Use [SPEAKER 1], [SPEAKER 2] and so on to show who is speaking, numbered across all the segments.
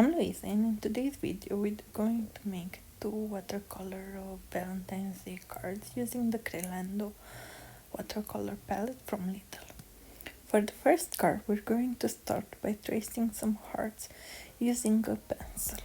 [SPEAKER 1] I'm Luiza, and in today's video we're going to make two watercolor Valentine's Day cards using the Crelando watercolor palette from Lidl. For the first card we're going to start by tracing some hearts using a pencil.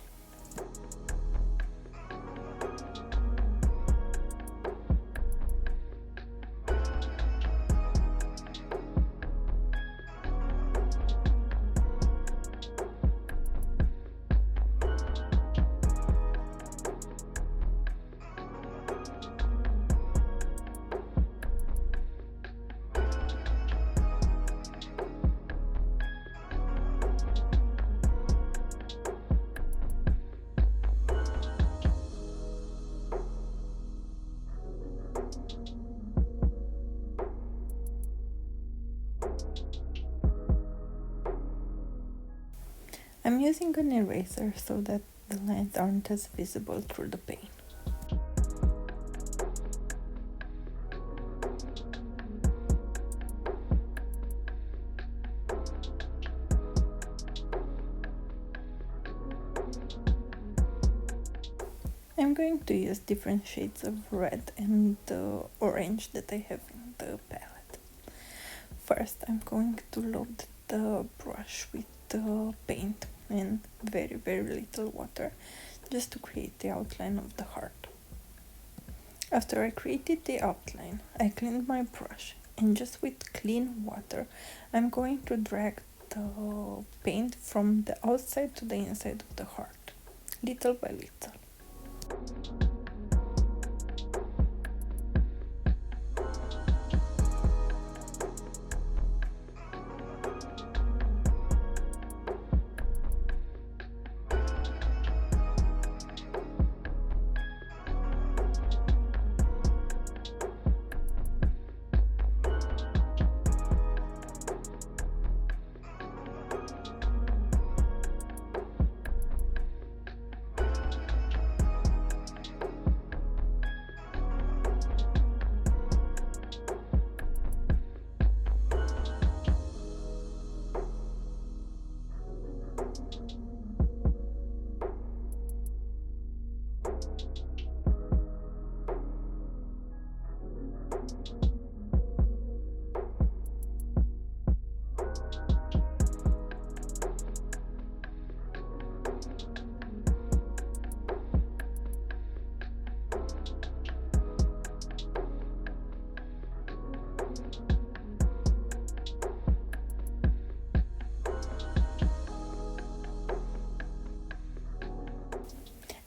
[SPEAKER 1] I'm using an eraser so that the lines aren't as visible through the paint. I'm going to use different shades of red and orange that I have in the palette. First, I'm going to load the brush with paint and very little water just to create the outline of the heart. After I created the outline, I cleaned my brush and just with clean water I'm going to drag the paint from the outside to the inside of the heart, little by little.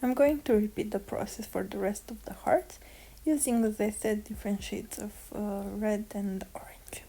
[SPEAKER 1] I'm going to repeat the process for the rest of the hearts using, as I said, different shades of red and orange.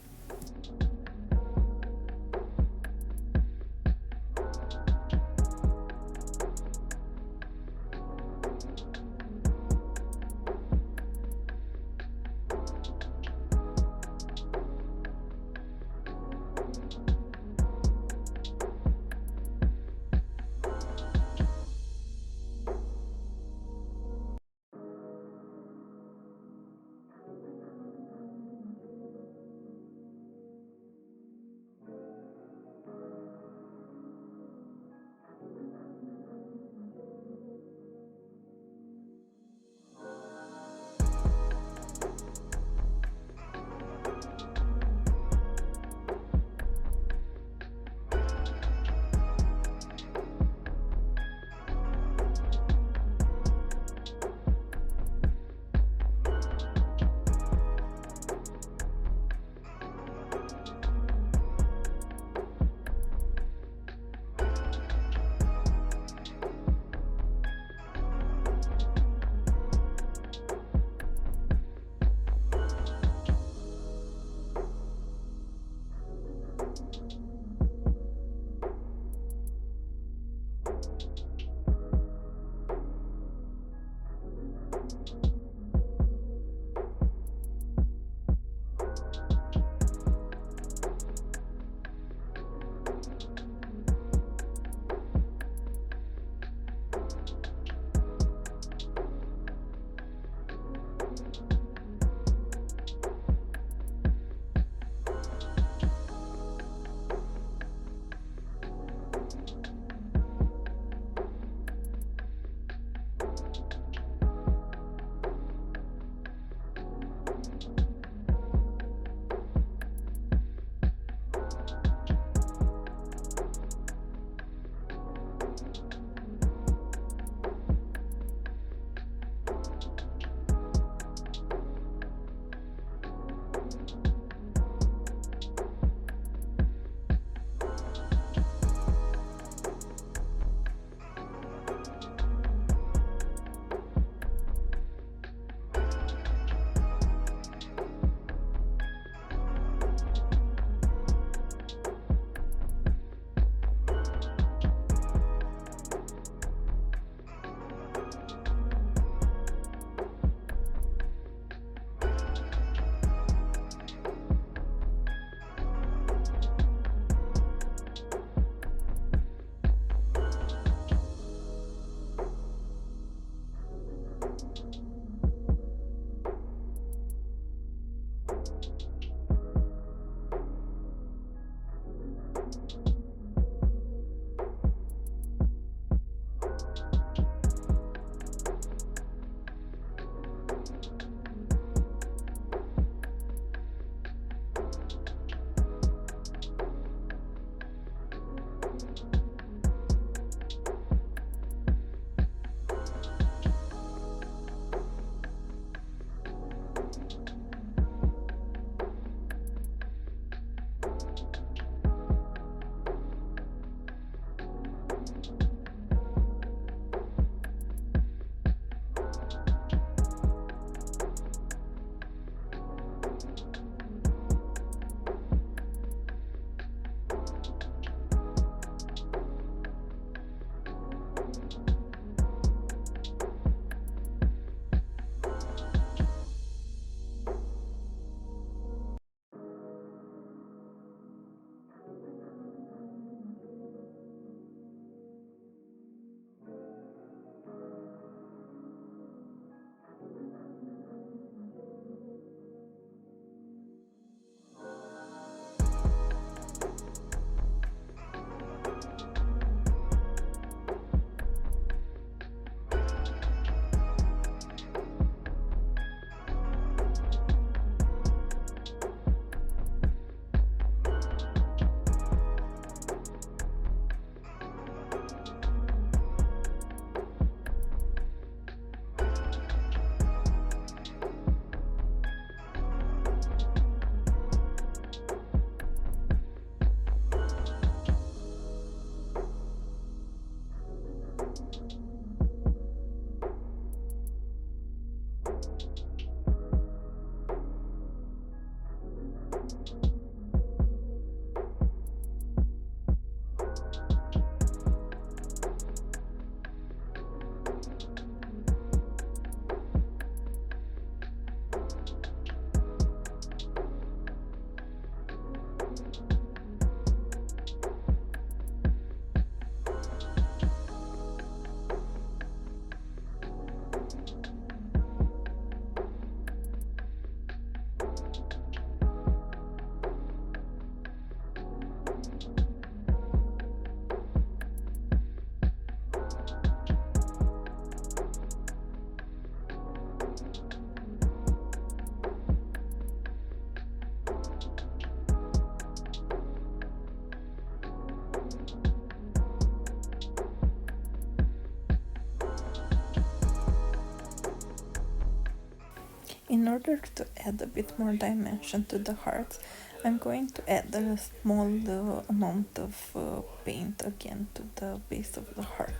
[SPEAKER 1] In order to add a bit more dimension to the hearts, I'm going to add a small amount of paint again to the base of the heart.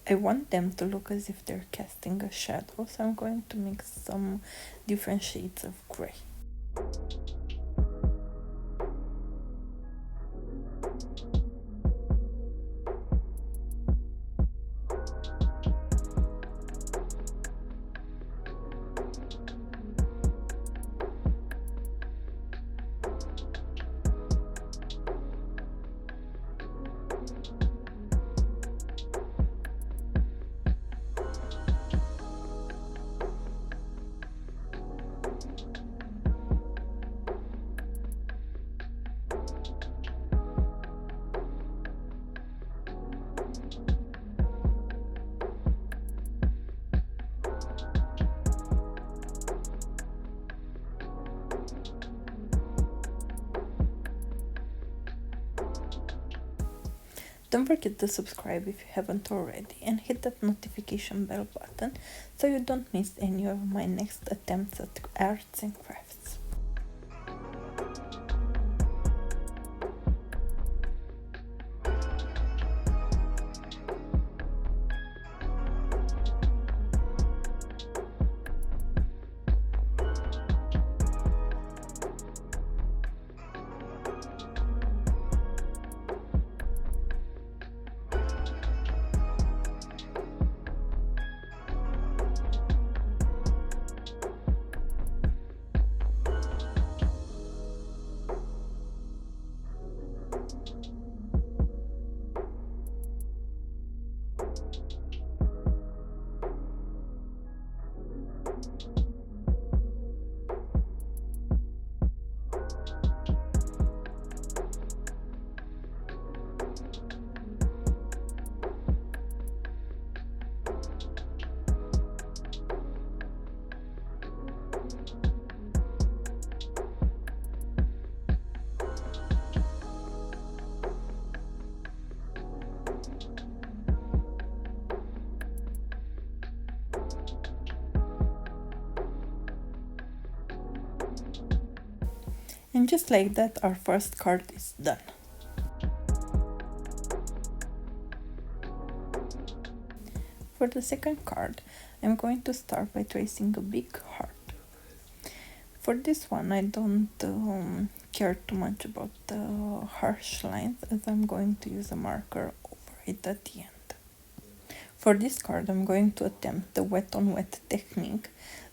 [SPEAKER 1] I want them to look as if they're casting a shadow, so I'm going to mix some different shades of gray. Don't forget to subscribe if you haven't already, and hit that notification bell button so you don't miss any of my next attempts at arts and crafts. And just like that, our first card is done. For the second card, I'm going to start by tracing a big heart. For this one, I don't care too much about the harsh lines, as I'm going to use a marker over it at the end. For this card, I'm going to attempt the wet on wet technique.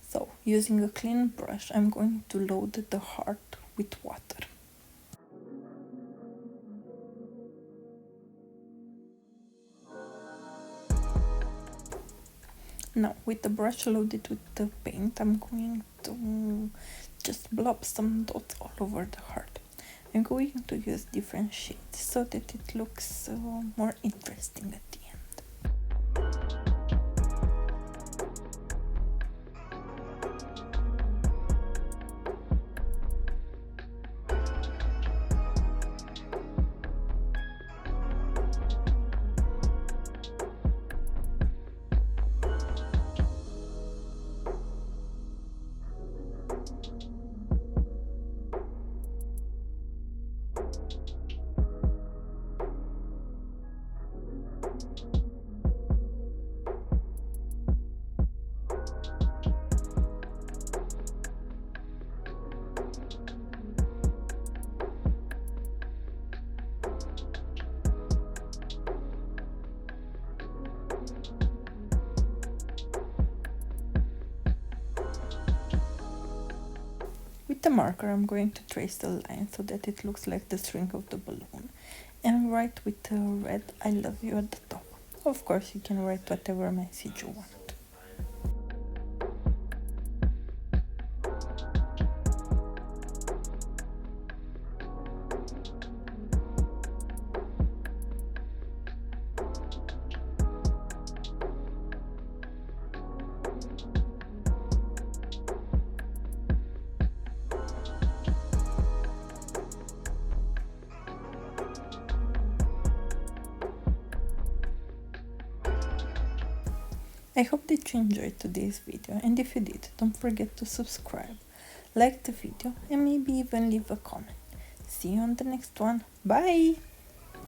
[SPEAKER 1] So, using a clean brush, I'm going to load the heart with water. Now, with the brush loaded with the paint, I'm going to just blob some dots all over the heart. I'm going to use different shades so that it looks more interesting at the end. With the marker, I'm going to trace the line so that it looks like the string of the balloon, and write with the red "I love you" at the top. Of course, you can write whatever message you want. I hope that you enjoyed today's video, and if you did, don't forget to subscribe, like the video, and maybe even leave a comment. See you on the next one. Bye!